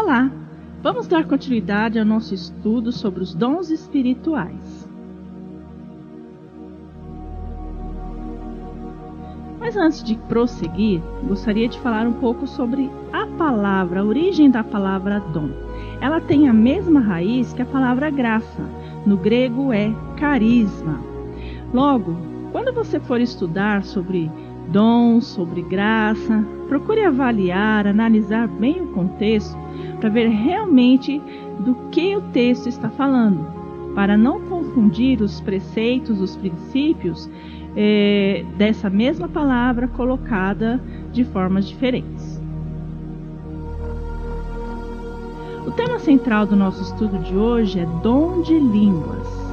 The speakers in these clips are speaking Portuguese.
Olá! Vamos dar continuidade ao nosso estudo sobre os dons espirituais. Mas antes de prosseguir, gostaria de falar um pouco sobre a palavra, a origem da palavra dom. Ela tem a mesma raiz que a palavra graça. No grego é carisma. Logo, quando você for estudar sobre dons, sobre graça, procure avaliar, analisar bem o contexto para ver realmente do que o texto está falando, para não confundir os preceitos, os princípios dessa mesma palavra colocada de formas diferentes. O tema central do nosso estudo de hoje é dom de línguas.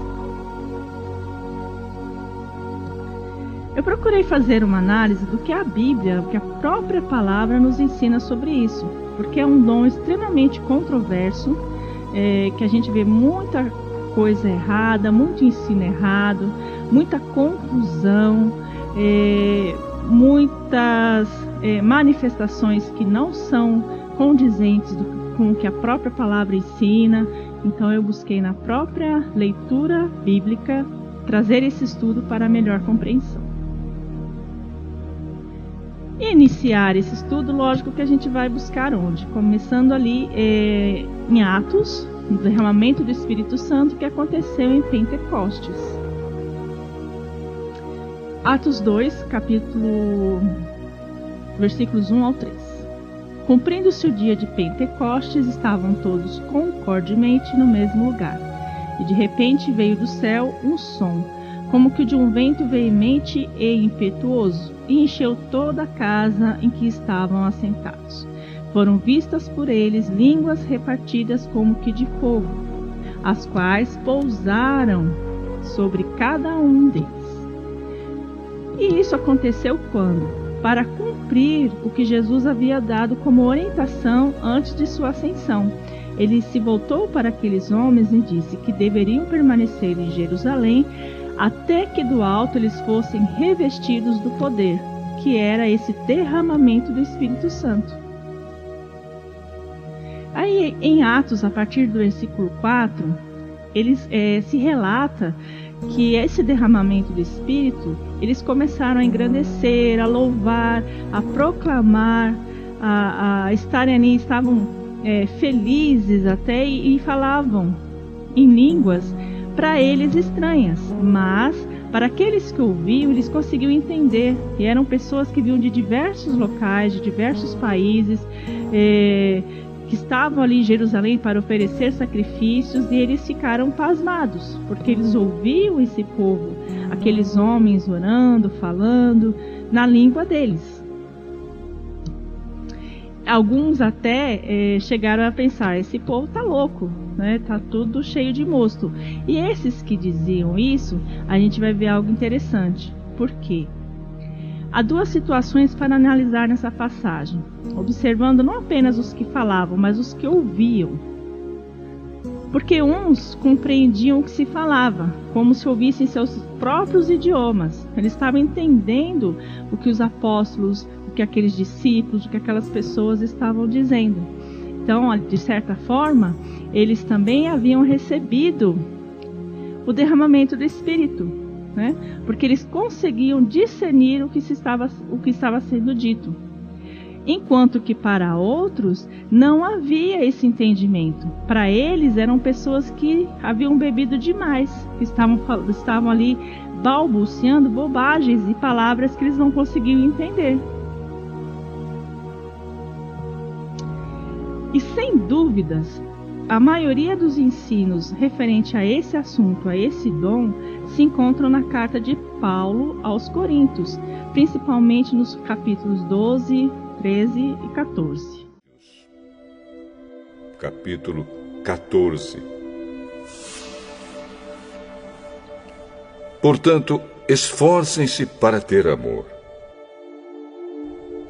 Eu procurei fazer uma análise do que a Bíblia, o que a própria palavra nos ensina sobre isso, porque é um dom extremamente controverso, que a gente vê muita coisa errada, muito ensino errado, muita confusão, muitas manifestações que não são condizentes com o que a própria palavra ensina. Então eu busquei na própria leitura bíblica trazer esse estudo para melhor compreensão. E iniciar esse estudo, lógico que a gente vai buscar onde? Começando ali em Atos, no derramamento do Espírito Santo que aconteceu em Pentecostes. Atos 2, versículos 1 ao 3. Cumprindo-se o dia de Pentecostes, estavam todos concordemente no mesmo lugar. E de repente veio do céu um som, como que de um vento veemente e impetuoso, e encheu toda a casa em que estavam assentados. Foram vistas por eles línguas repartidas como que de fogo, as quais pousaram sobre cada um deles. E isso aconteceu quando? Para cumprir o que Jesus havia dado como orientação antes de sua ascensão. Ele se voltou para aqueles homens e disse que deveriam permanecer em Jerusalém até que do alto eles fossem revestidos do poder, que era esse derramamento do Espírito Santo. Aí em Atos, a partir do versículo 4, se relata que esse derramamento do Espírito, eles começaram a engrandecer, a louvar, a proclamar, a estarem ali, estavam felizes até e falavam em línguas para eles estranhas, mas para aqueles que ouviam, eles conseguiam entender, e eram pessoas que vinham de diversos locais, de diversos países, que estavam ali em Jerusalém para oferecer sacrifícios, e eles ficaram pasmados, porque eles ouviam esse povo, aqueles homens orando, falando na língua deles. Alguns até chegaram a pensar, esse povo tá louco, né? Tá tudo cheio de mosto. E esses que diziam isso, a gente vai ver algo interessante. Por quê? Há duas situações para analisar nessa passagem, observando não apenas os que falavam, mas os que ouviam. Porque uns compreendiam o que se falava, como se ouvissem seus próprios idiomas. Eles estavam entendendo o que os apóstolos, o que aqueles discípulos, o que aquelas pessoas estavam dizendo. Então, de certa forma, eles também haviam recebido o derramamento do Espírito, né? Porque eles conseguiam discernir o que estava sendo dito. Enquanto que para outros não havia esse entendimento. Para eles eram pessoas que haviam bebido demais, que estavam ali balbuciando bobagens e palavras que eles não conseguiam entender. E sem dúvidas, a maioria dos ensinos referente a esse assunto, a esse dom, se encontram na carta de Paulo aos Coríntios, principalmente nos capítulos 12, 13 e 14. Capítulo 14. Portanto, esforcem-se para ter amor.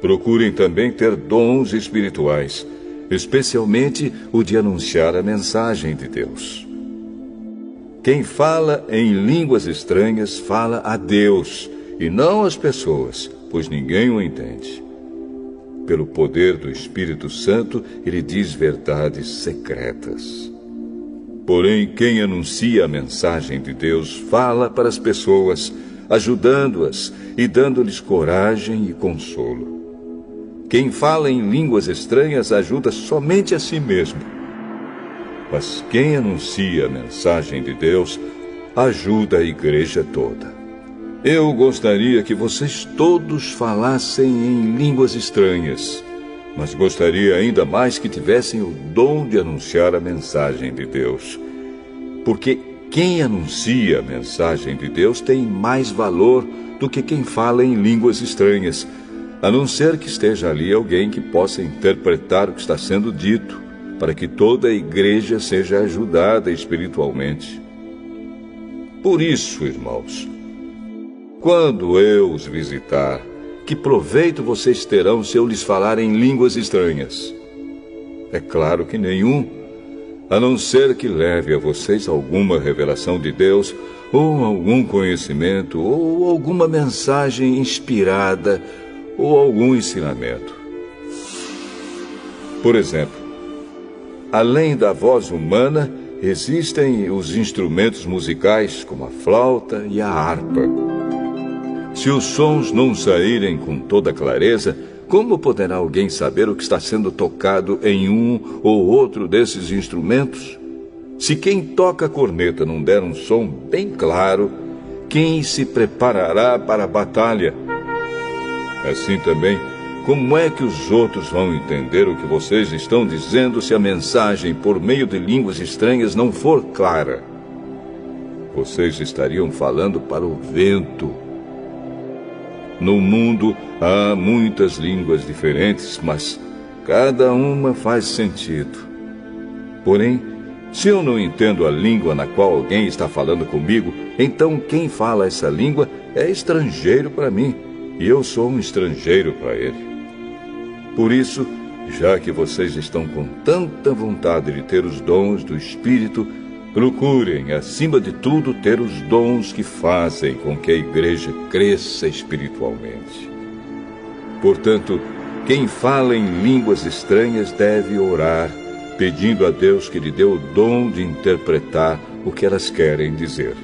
Procurem também ter dons espirituais, especialmente o de anunciar a mensagem de Deus. Quem fala em línguas estranhas fala a Deus e não às pessoas, pois ninguém o entende. Pelo poder do Espírito Santo, ele diz verdades secretas. Porém, quem anuncia a mensagem de Deus fala para as pessoas, ajudando-as e dando-lhes coragem e consolo. Quem fala em línguas estranhas ajuda somente a si mesmo. Mas quem anuncia a mensagem de Deus ajuda a igreja toda. Eu gostaria que vocês todos falassem em línguas estranhas, mas gostaria ainda mais que tivessem o dom de anunciar a mensagem de Deus. Porque quem anuncia a mensagem de Deus tem mais valor do que quem fala em línguas estranhas, a não ser que esteja ali alguém que possa interpretar o que está sendo dito, para que toda a igreja seja ajudada espiritualmente. Por isso, irmãos, quando eu os visitar, que proveito vocês terão se eu lhes falar em línguas estranhas? É claro que nenhum, a não ser que leve a vocês alguma revelação de Deus, ou algum conhecimento, ou alguma mensagem inspirada, ou algum ensinamento. Por exemplo, além da voz humana, existem os instrumentos musicais, como a flauta e a harpa. Se os sons não saírem com toda clareza, como poderá alguém saber o que está sendo tocado em um ou outro desses instrumentos? Se quem toca a corneta não der um som bem claro, quem se preparará para a batalha? Assim também, como é que os outros vão entender o que vocês estão dizendo se a mensagem por meio de línguas estranhas não for clara? Vocês estariam falando para o vento. No mundo há muitas línguas diferentes, mas cada uma faz sentido. Porém, se eu não entendo a língua na qual alguém está falando comigo, então quem fala essa língua é estrangeiro para mim, e eu sou um estrangeiro para ele. Por isso, já que vocês estão com tanta vontade de ter os dons do Espírito, procurem, acima de tudo, ter os dons que fazem com que a igreja cresça espiritualmente. Portanto, quem fala em línguas estranhas deve orar, pedindo a Deus que lhe dê o dom de interpretar o que elas querem dizer.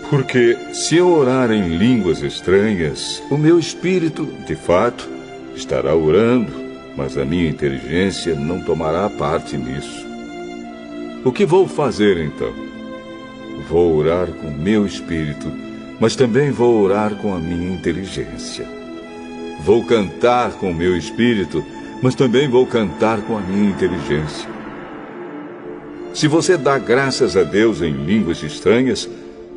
Porque se eu orar em línguas estranhas, o meu espírito, de fato, estará orando, mas a minha inteligência não tomará parte nisso. O que vou fazer então? Vou orar com o meu espírito, mas também vou orar com a minha inteligência. Vou cantar com o meu espírito, mas também vou cantar com a minha inteligência. Se você dá graças a Deus em línguas estranhas,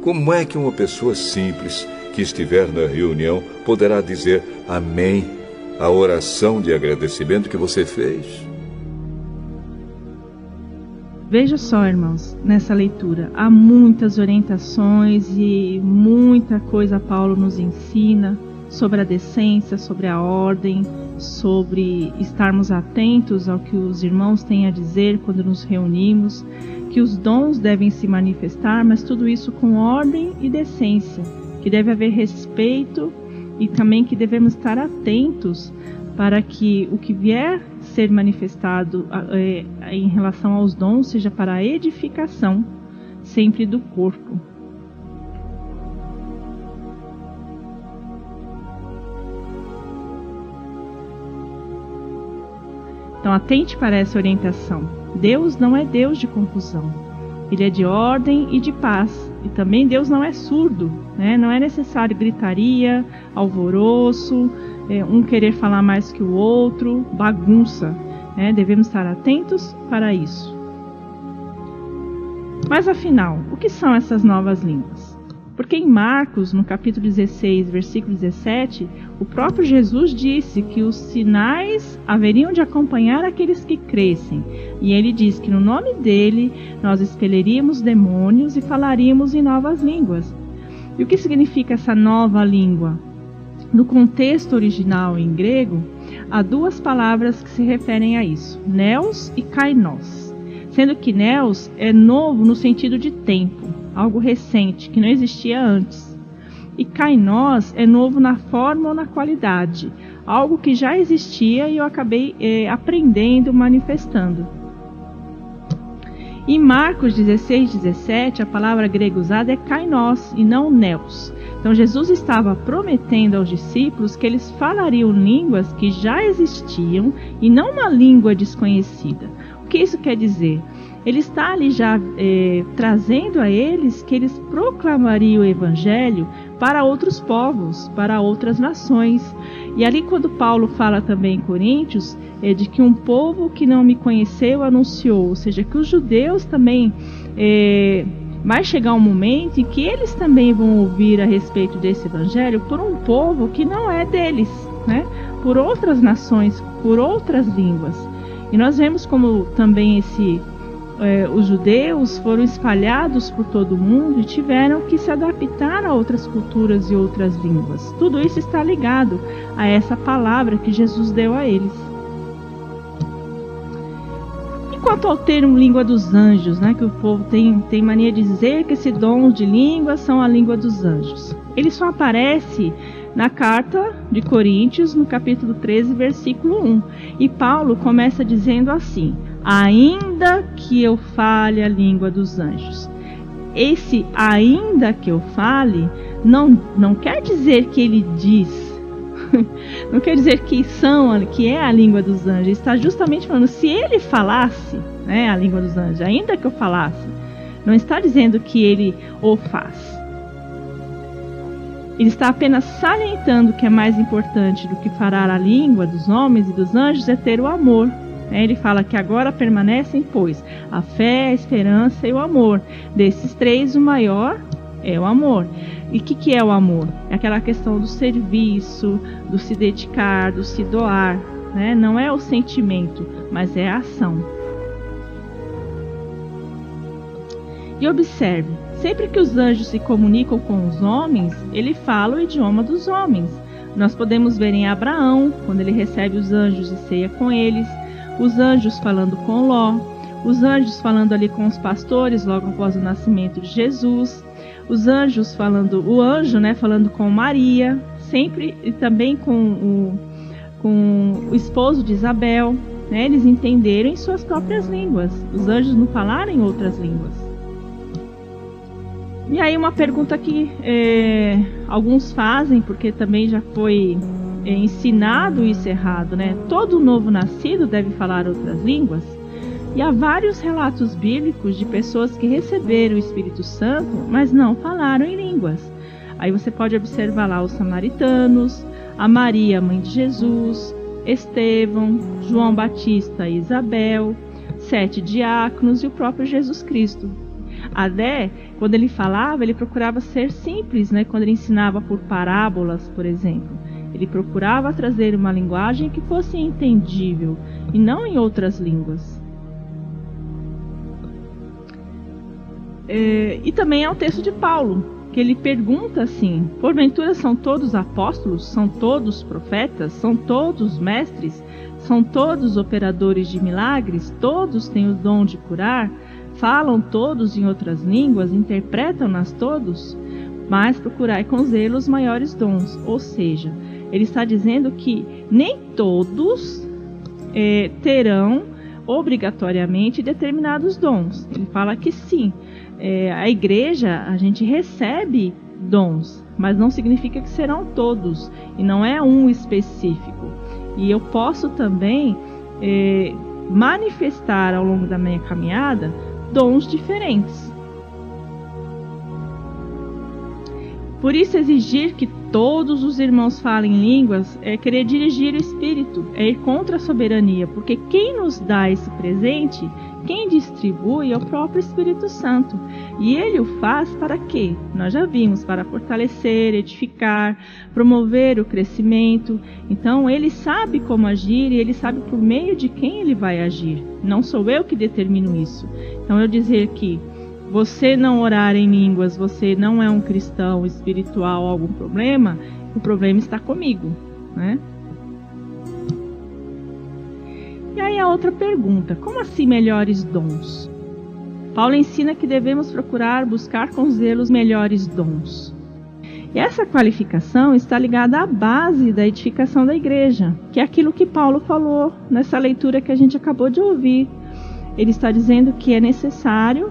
como é que uma pessoa simples que estiver na reunião poderá dizer amém à oração de agradecimento que você fez? Veja só, irmãos, nessa leitura há muitas orientações e muita coisa Paulo nos ensina sobre a decência, sobre a ordem, sobre estarmos atentos ao que os irmãos têm a dizer quando nos reunimos, que os dons devem se manifestar, mas tudo isso com ordem e decência, que deve haver respeito e também que devemos estar atentos para que o que vier ser manifestado em relação aos dons seja para a edificação sempre do corpo. Então atente para essa orientação. Deus não é Deus de confusão. Ele é de ordem e de paz. E também Deus não é surdo, né? Não é necessário gritaria, alvoroço, um querer falar mais que o outro, bagunça, né? Devemos estar atentos para isso. Mas afinal, o que são essas novas línguas? Porque em Marcos, no capítulo 16, versículo 17, o próprio Jesus disse que os sinais haveriam de acompanhar aqueles que crescem. E ele diz que no nome dele nós expeliríamos demônios e falaríamos em novas línguas. E o que significa essa nova língua? No contexto original em grego, há duas palavras que se referem a isso, neos e kainos. Sendo que neos é novo no sentido de tempo, algo recente, que não existia antes. E kainos é novo na forma ou na qualidade, algo que já existia e eu acabei aprendendo, manifestando. Em Marcos 16:17, a palavra grega usada é kainos e não neos. Então Jesus estava prometendo aos discípulos que eles falariam línguas que já existiam e não uma língua desconhecida. O que isso quer dizer? Ele está ali já trazendo a eles que eles proclamariam o evangelho para outros povos, para outras nações. E ali quando Paulo fala também em Coríntios, de que um povo que não me conheceu anunciou, ou seja, que os judeus também vai chegar um momento em que eles também vão ouvir a respeito desse evangelho por um povo que não é deles, né? Por outras nações, por outras línguas. E nós vemos como também os judeus foram espalhados por todo o mundo e tiveram que se adaptar a outras culturas e outras línguas. Tudo isso está ligado a essa palavra que Jesus deu a eles. E quanto ao termo língua dos anjos, né, que o povo tem mania de dizer que esse dom de língua são a língua dos anjos. Ele só aparece na carta de Coríntios, no capítulo 13, versículo 1. E Paulo começa dizendo assim: ainda que eu fale a língua dos anjos. Esse ainda que eu fale não quer dizer que ele diz, não quer dizer que é a língua dos anjos. Ele está justamente falando, se ele falasse, né, a língua dos anjos, ainda que eu falasse, não está dizendo que ele o faz. Ele está apenas salientando que é mais importante do que falar a língua dos homens e dos anjos é ter o amor. Ele fala que agora permanecem, pois, a fé, a esperança e o amor. Desses três, o maior é o amor. E o que é o amor? É aquela questão do serviço, do se dedicar, do se doar, né? Não é o sentimento, mas é a ação. E observe, sempre que os anjos se comunicam com os homens, ele fala o idioma dos homens. Nós podemos ver em Abraão, quando ele recebe os anjos e ceia com eles, os anjos falando com Ló, os anjos falando ali com os pastores logo após o nascimento de Jesus, os anjos falando, o anjo, né, falando com Maria, sempre e também com o esposo de Isabel, né, eles entenderam em suas próprias línguas, os anjos não falaram em outras línguas. E aí uma pergunta que alguns fazem, porque também já foi ensinado isso errado, né? Todo novo nascido deve falar outras línguas? E há vários relatos bíblicos de pessoas que receberam o Espírito Santo, mas não falaram em línguas. Aí você pode observar lá os samaritanos, a Maria, mãe de Jesus, Estevão, João Batista e Isabel, 7 diáconos e o próprio Jesus Cristo. Até, quando ele falava, ele procurava ser simples, né? Quando ele ensinava por parábolas, por exemplo. Ele procurava trazer uma linguagem que fosse entendível e não em outras línguas. E também é o texto de Paulo, que ele pergunta assim: porventura são todos apóstolos? São todos profetas? São todos mestres? São todos operadores de milagres? Todos têm o dom de curar? Falam todos em outras línguas? Interpretam-nas todos? Mas procurai com zelo os maiores dons. Ou seja, ele está dizendo que nem todos terão obrigatoriamente determinados dons. Ele fala que sim, a igreja, a gente recebe dons, mas não significa que serão todos, e não é um específico. E eu posso também manifestar ao longo da minha caminhada dons diferentes. Por isso, exigir que todos os irmãos falem línguas é querer dirigir o Espírito, é ir contra a soberania, porque quem nos dá esse presente, quem distribui é o próprio Espírito Santo. E ele o faz para quê? Nós já vimos, para fortalecer, edificar, promover o crescimento. Então, ele sabe como agir e ele sabe por meio de quem ele vai agir. Não sou eu que determino isso. Então, eu dizer que você não orar em línguas, você não é um cristão espiritual, algum problema, o problema está comigo, né? E aí a outra pergunta, como assim melhores dons? Paulo ensina que devemos procurar buscar com zelo os melhores dons. E essa qualificação está ligada à base da edificação da igreja, que é aquilo que Paulo falou nessa leitura que a gente acabou de ouvir. Ele está dizendo que é necessária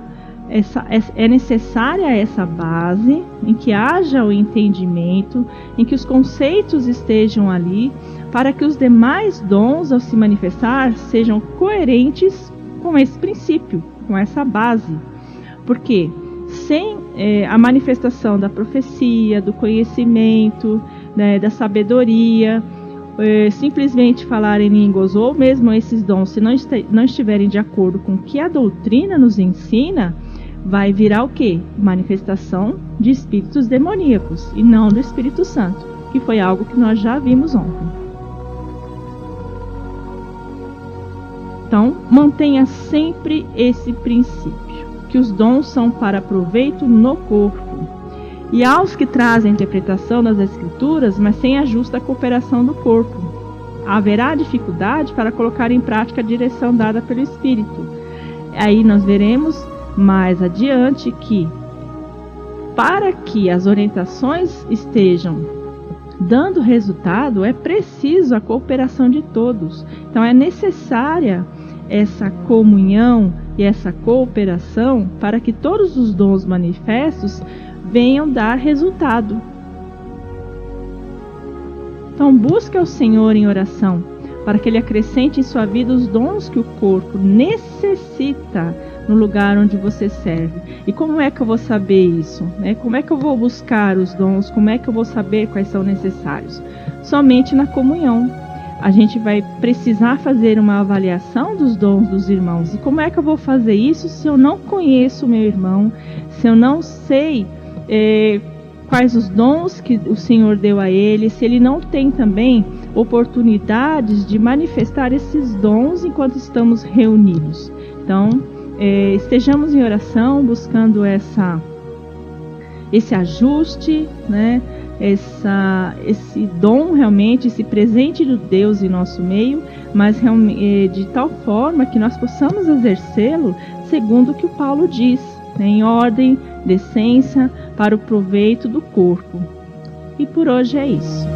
essa base, em que haja o entendimento, em que os conceitos estejam ali, para que os demais dons, ao se manifestar, sejam coerentes com esse princípio, com essa base. Porque sem a manifestação da profecia, do conhecimento, né, da sabedoria, simplesmente falar em línguas, ou mesmo esses dons, se não estiverem de acordo com o que a doutrina nos ensina, vai virar o quê? Manifestação de espíritos demoníacos, e não do Espírito Santo, que foi algo que nós já vimos ontem. Então, mantenha sempre esse princípio, que os dons são para proveito no corpo. E aos que trazem a interpretação das Escrituras, mas sem a justa cooperação do corpo, haverá dificuldade para colocar em prática a direção dada pelo Espírito. Aí nós veremos mais adiante que, para que as orientações estejam dando resultado, é preciso a cooperação de todos. Então é necessária essa comunhão e essa cooperação para que todos os dons manifestos venham dar resultado. Então busque ao Senhor em oração, para que Ele acrescente em sua vida os dons que o corpo necessita no lugar onde você serve. E como é que eu vou saber isso? Como é que eu vou buscar os dons? Como é que eu vou saber quais são necessários? Somente na comunhão. A gente vai precisar fazer uma avaliação dos dons dos irmãos. E como é que eu vou fazer isso se eu não conheço o meu irmão, se eu não sei quais os dons que o Senhor deu a ele, se ele não tem também oportunidades de manifestar esses dons enquanto estamos reunidos. Então, estejamos em oração, buscando esse ajuste, né? Esse dom realmente, esse presente de Deus em nosso meio, mas de tal forma que nós possamos exercê-lo segundo o que o Paulo diz, né? Em ordem, decência, para o proveito do corpo. E por hoje é isso.